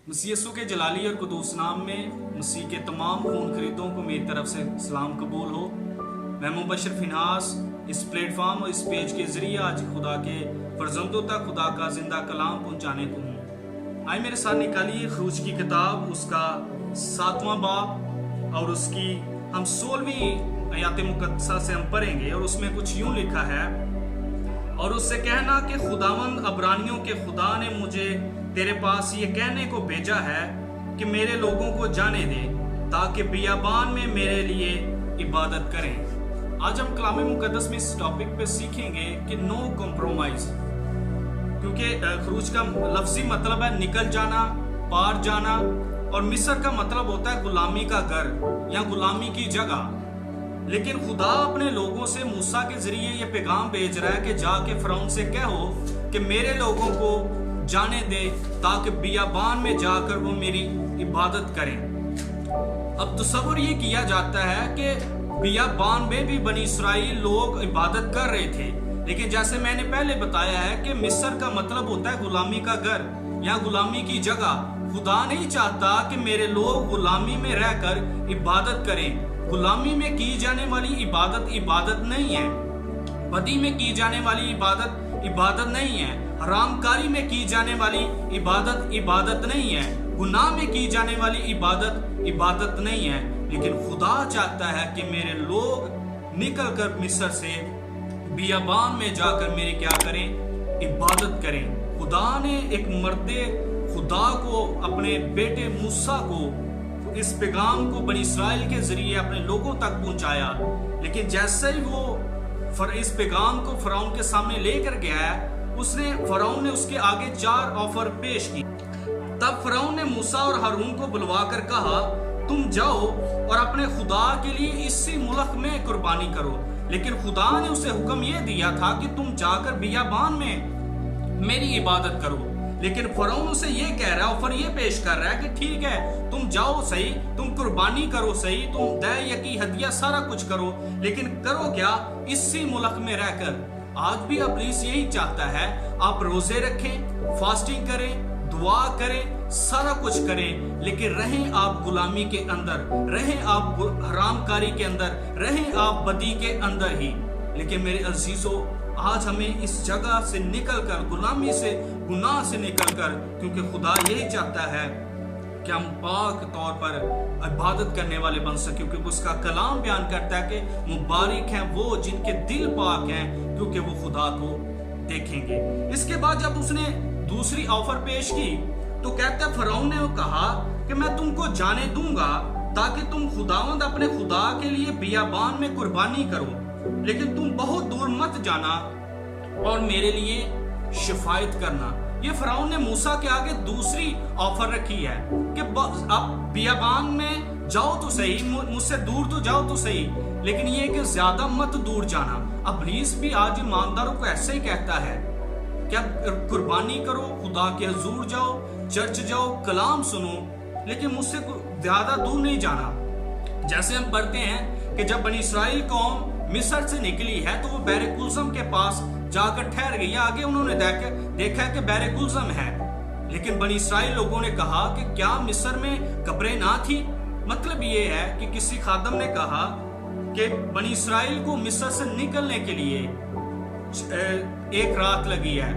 मसीह यीशु के जलाली और कुदूस नाम में मसीह के तमाम खून खरीदों को मेरी तरफ से सलाम कबूल हो। मैं मुबशर फिनास इस प्लेटफॉर्म और इस पेज के जरिए आज खुदा के फर्जंदों तक खुदा का जिंदा कलाम पहुंचाने को हूँ। आइए मेरे साथ निकालिए खरूज की किताब, उसका 7वां बाब और उसकी हम 16वीं आयत मुकद्दसा से हम पढ़ेंगे। और उसमें कुछ यूं लिखा है, और उससे कहना कि खुदावंद अब्रानियों के खुदा ने मुझे तेरे पास ये कहने को भेजा है कि मेरे लोगों को जाने दे ताकि बियाबान में मेरे लिए इबादत करें। आज हम कलाम मुकद्दस में इस टॉपिक पे सीखेंगे कि नो कॉम्प्रोमाइज, क्योंकि खरूज का लफ्जी मतलब है निकल जाना, पार जाना, और मिस्र का मतलब होता है गुलामी का घर या गुलामी की जगह। लेकिन खुदा अपने लोगों से मूसा के जरिए ये पैगाम भेज रहा है कि जाके फिरौन से कहो कि मेरे लोगों को जाने दे ताकि बियाबान में जाकर वो मेरी इबादत करें। अब तसव्वुर ये किया जाता है कि बियाबान में भी बनी इसराइल लोग इबादत कर रहे थे, लेकिन जैसे मैंने पहले बताया है कि मिस्र का मतलब होता है गुलामी का घर या गुलामी की जगह। खुदा नहीं चाहता कि मेरे लोग गुलामी में रहकर इबादत करें। गुलामी में की जाने वाली इबादत इबादत नहीं है, बदी में की जाने वाली इबादत इबादत नहीं है, हरामकारी में की जाने वाली इबादत इबादत नहीं है, गुनाह में की जाने वाली इबादत इबादत नहीं है। लेकिन खुदा चाहता है कि मेरे लोग निकल कर मिस्र से बियाबान में जाकर मेरी क्या करें, इबादत करें। खुदा ने एक मर्दे खुदा को, अपने बेटे मूसा को, इस पैगाम को बनी इसराइल के जरिए अपने लोगों तक पहुंचाया। लेकिन जैसे ही वो इस पैगाम को फिरौन के सामने लेकर गया, फिरौन ने उसके आगे 4 ऑफर पेश की। तब फिरौन ने मूसा और हारून को बुलवाकर कहा, तुम जाओ और अपने खुदा के लिए इसी मुल्क में कुर्बानी करो। लेकिन खुदा ने उसे हुक्म यह दिया था कि तुम जाकर बियाबान में मेरी इबादत करो। लेकिन फिरौन उसे ये कह रहा है, ऑफर ये पेश कर रहा है कि ठीक है, तुम जाओ सही, तुम कुर्बानी करो सही, तुम दय यकी हदिया सारा कुछ करो, लेकिन करो क्या, इसी मुल्क में रहकर। आज भी इब्लीस यही चाहता है, आप रोजे रखें, फास्टिंग करें, दुआ करें, सारा कुछ करें, लेकिन रहें आप गुलामी के अंदर, रहें आप हरामकारी के अंदर, रहें आप बदी के अंदर ही। लेकिन मेरे अजीजों, आज हमें इस जगह से निकलकर, गुलामी से, गुनाह से निकलकर, क्योंकि खुदा यही चाहता है कि हम पाक तौर पर इबादत करने वाले बन सके, क्योंकि उसका कलाम बयान करता है कि मुबारक हैं वो जिनके दिल पाक हैं, क्योंकि वो खुदा को देखेंगे। इसके बाद जब उसने दूसरी ऑफर पेश की तो कहता है, फिरौन ने कहा कि मैं तुमको जाने दूंगा ताकि तुम खुदावंद अपने खुदा के लिए बियाबान में कुर्बानी करो, लेकिन तुम बहुत दूर मत जाना और मेरे लिए शिफायत करना। ये फिरौन ने मूसा के आगे दूसरी ऑफर रखी है कि अब बियाबान में जाओ तो सही, मुझसे दूर तो जाओ तो सही, लेकिन ये कि ज्यादा मत दूर जाना। इब्लीस भी आज ईमानदारों को ऐसे ही कहता है कि अब कुर्बानी करो, खुदा के हुजूर जाओ, चर्च जाओ, कलाम सुनो, लेकिन मुझसे ज्यादा दूर नहीं जाना। जैसे हम पढ़ते हैं कि जब बनी इसराइल कौम मिस्र से निकली है तो वो बैरे कुलसम के पास जाकर ठहर गई। आगे उन्होंने देखा कि बैरे कुलसम है, लेकिन बनी इसराइल लोगों ने कहा कि क्या मिस्र में कब्रें ना थी। मतलब ये है कि किसी खादम ने कहा कि बनी इसराइल को मिस्र से निकलने के लिए 1 रात लगी है,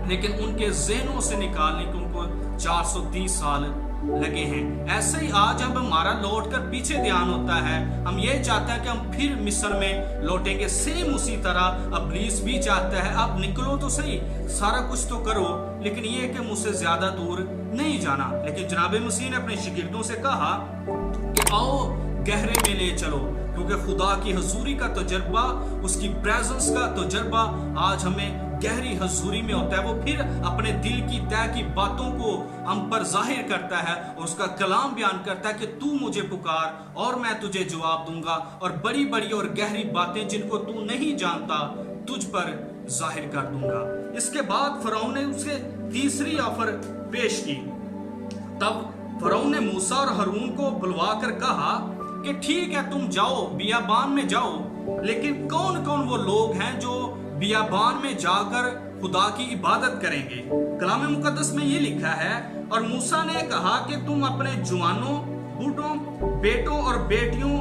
लेकिन उनके ज़हनों से निकालने को उनको 430 साल लगे हैं। ऐसे ही आज अब हमारा लौटकर पीछे ध्यान होता है, हम ये चाहते हैं कि हम फिर मिस्र में लौटेंगे। सेम उसी तरह इब्लीस भी चाहता है, आप निकलो तो सही, सारा कुछ तो करो, लेकिन ये कि मुझसे ज्यादा दूर नहीं जाना। लेकिन जनाब मसीह ने अपने शागिर्दों से कहा कि आओ गहरे में ले चलो, क्योंकि खुदा की हुजूरी का तजर्बा, उसकी प्रेजेंस का तजर्बा आज हमें गहरी हजूरी में होता है। वो फिर अपने दिल की तय की बातों को हम पर जाहिर करता है और उसका कलाम बयान करता है कि तू मुझे पुकार और मैं तुझे जवाब दूंगा, और बड़ी बड़ी और गहरी बातें जिनको तू नहीं जानता तुझ पर जाहिर कर दूंगा। इसके बाद फिरौन ने उसे तीसरी ऑफर पेश की। तब फिरौन ने मूसा और हारून को बुलवा कर कहा कि ठीक है, तुम जाओ, बियाबान में जाओ, लेकिन कौन कौन वो लोग हैं जो बियाबान में जाकर खुदा की इबादत करेंगे? कलाम मुकद्दस में ये लिखा है, और मूसा ने कहा कि तुम अपने जवानों, बूढ़ों, बेटों और बेटियों,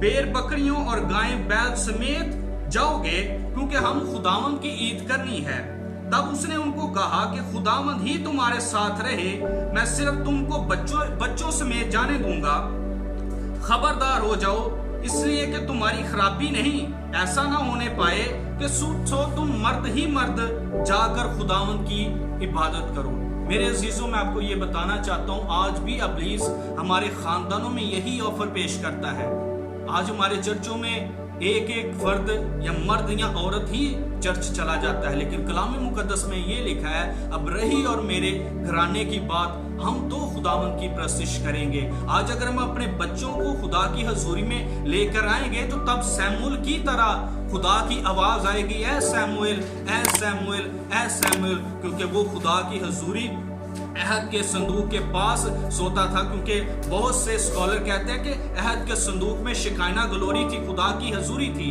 बेर बकरियों और गायें बैल समेत जाओगे, क्योंकि हम खुदावंद की ईद करनी है। तब उसने उनको कहा कि खुदावंद ही तुम्हारे साथ रहे, मैं सिर्फ तुमको बच्चों समेत जाने दूंगा। खबरदार हो जाओ, इसलिए कि तुम्हारी खराबी नहीं, ऐसा ना होने पाए कि सो तुम मर्द ही मर्द जाकर खुदावंद की इबादत करो। मेरे अजीजों, मैं आपको ये बताना चाहता हूँ, आज भी इब्लीस हमारे खानदानों में यही ऑफर पेश करता है। आज हमारे चर्चों में एक एक फर्द या मर्द या औरत ही चर्च चला जाता है, लेकिन कलाम मुकद्दस में ये लिखा है, अब रही और मेरे घराने की बात, हम तो खुदावंद की प्रस्तिश करेंगे। आज अगर हम अपने बच्चों को खुदा की हजूरी में लेकर आएंगे तो तब सैमुएल की तरह खुदा की आवाज आएगी, ऐ सैमुएल, ऐ सैमुएल, ऐ सैमुएल, क्योंकि वो खुदा की हजूरी अहद के संदूक के पास सोता था। क्योंकि बहुत से स्कॉलर कहते हैं कि अहद के संदूक में शिकायना ग्लोरी थी, खुदा की हजूरी थी।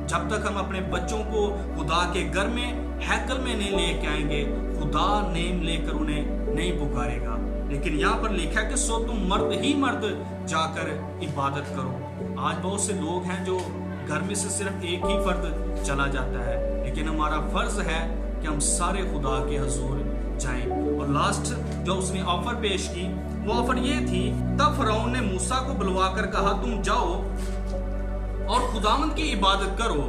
जब तक हम अपने बच्चों को खुदा के घर में, हैकल में नहीं लेके आएंगे, खुदा नेम लेकर उन्हें नहीं पुकारेगा। लेकिन यहाँ पर लिखा है कि सो तुम मर्द ही मर्द जाकर इबादत करो। आज बहुत से लोग हैं जो घर में से सिर्फ एक ही फर्द चला जाता है, लेकिन हमारा फर्ज है कि हम सारे खुदा के हजूर जाएं। और लास्ट जो उसने ऑफर पेश की, वो ऑफर ये थी, तब फरौन ने मूसा को बुलवा कर कहा, तुम जाओ और खुदावंद की इबादत करो,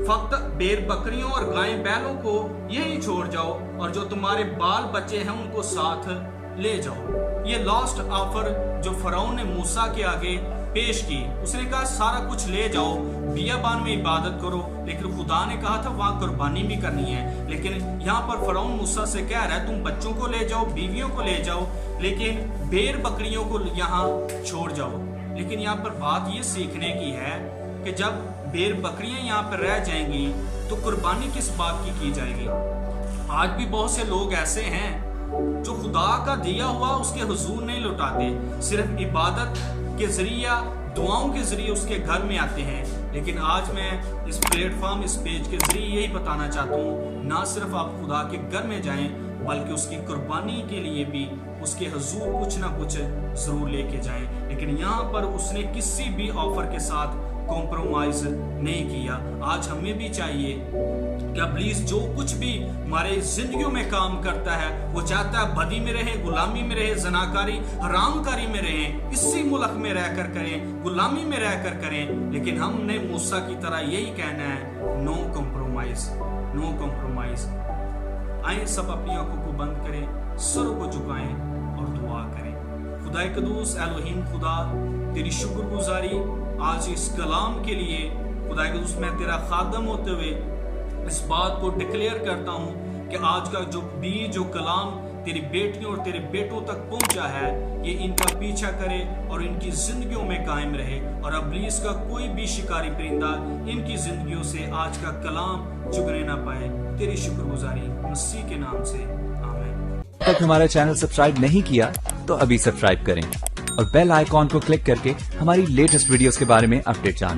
फक्त बेर बकरियों और गायें बैलों को यहीं छोड़ जाओ, और जो तुम्हारे बाल बच्चे हैं उनको साथ ले जाओ। ये लास्ट ऑफर जो फरौन ने मूसा के आगे पेश की, उसने कहा सारा कुछ ले जाओ, बियाबान में इबादत करो, लेकिन खुदा ने कहा था वहां कुर्बानी भी करनी है। लेकिन यहाँ पर फरौन मूसा से कह रहा है, तुम बच्चों को ले जाओ, बीवियों को ले जाओ, लेकिन बेर बकरियों को यहाँ छोड़ जाओ। लेकिन यहाँ पर बात ये सीखने की है कि जब बेर बकरियां यहाँ पर रह जाएंगी तो कुर्बानी किस बात की जाएगी? आज भी बहुत से लोग ऐसे हैं जो खुदा का दिया हुआ उसके हुजूर नहीं लौटाते, सिर्फ इबादत के जरिया, दुआओं के जरिए उसके घर में आते हैं। लेकिन आज मैं इस प्लेटफॉर्म, इस पेज के जरिए यही बताना चाहता हूँ, ना सिर्फ आप खुदा के घर में जाएं, बल्कि उसकी कुर्बानी के लिए भी उसके हुजूर कुछ ना कुछ जरूर लेके जाएं। लेकिन यहाँ पर उसने किसी भी ऑफर के साथ कॉम्प्रोमाइज नहीं किया। आज हमें भी चाहिए कि इब्लीस जो कुछ भी हमारे जिंदगियों में काम करता है, वो चाहता है बदी में रहे, गुलामी में रहे, जनाकारी, हरामकारी में रहे, इसी मुल्क में रहकर करें, गुलामी में रहकर करें। लेकिन हमने मूसा की तरह यही कहना है, नो कॉम्प्रोमाइज, नो कॉम्प्रोमाइज। आए सब अपनी आंखों को बंद करें, सर को झुकाएं और दुआ करें। खुदा कदूस एलोहीम खुदा, तेरी शुक्रगुजारी आज इस कलाम के लिए। खुदा कदूस, मैं तेरा खादम होते हुए इस बात को डिक्लेयर करता हूँ कि आज का जो कलाम तेरी बेटियों और तेरे बेटों तक पहुंचा है, ये इनका पीछा करे और इनकी जिंदगियों में कायम रहे, और इब्लीस का कोई भी शिकारी परिंदा इनकी जिंदगियों से आज का कलाम चुगने ना पाए। तेरी शुक्रगुजारी मसीह के नाम से, आमीन। तक हमारा चैनल सब्सक्राइब नहीं किया तो अभी सब्सक्राइब करें और बेल आइकॉन को क्लिक करके हमारी लेटेस्ट वीडियोस के बारे में अपडेट जानें।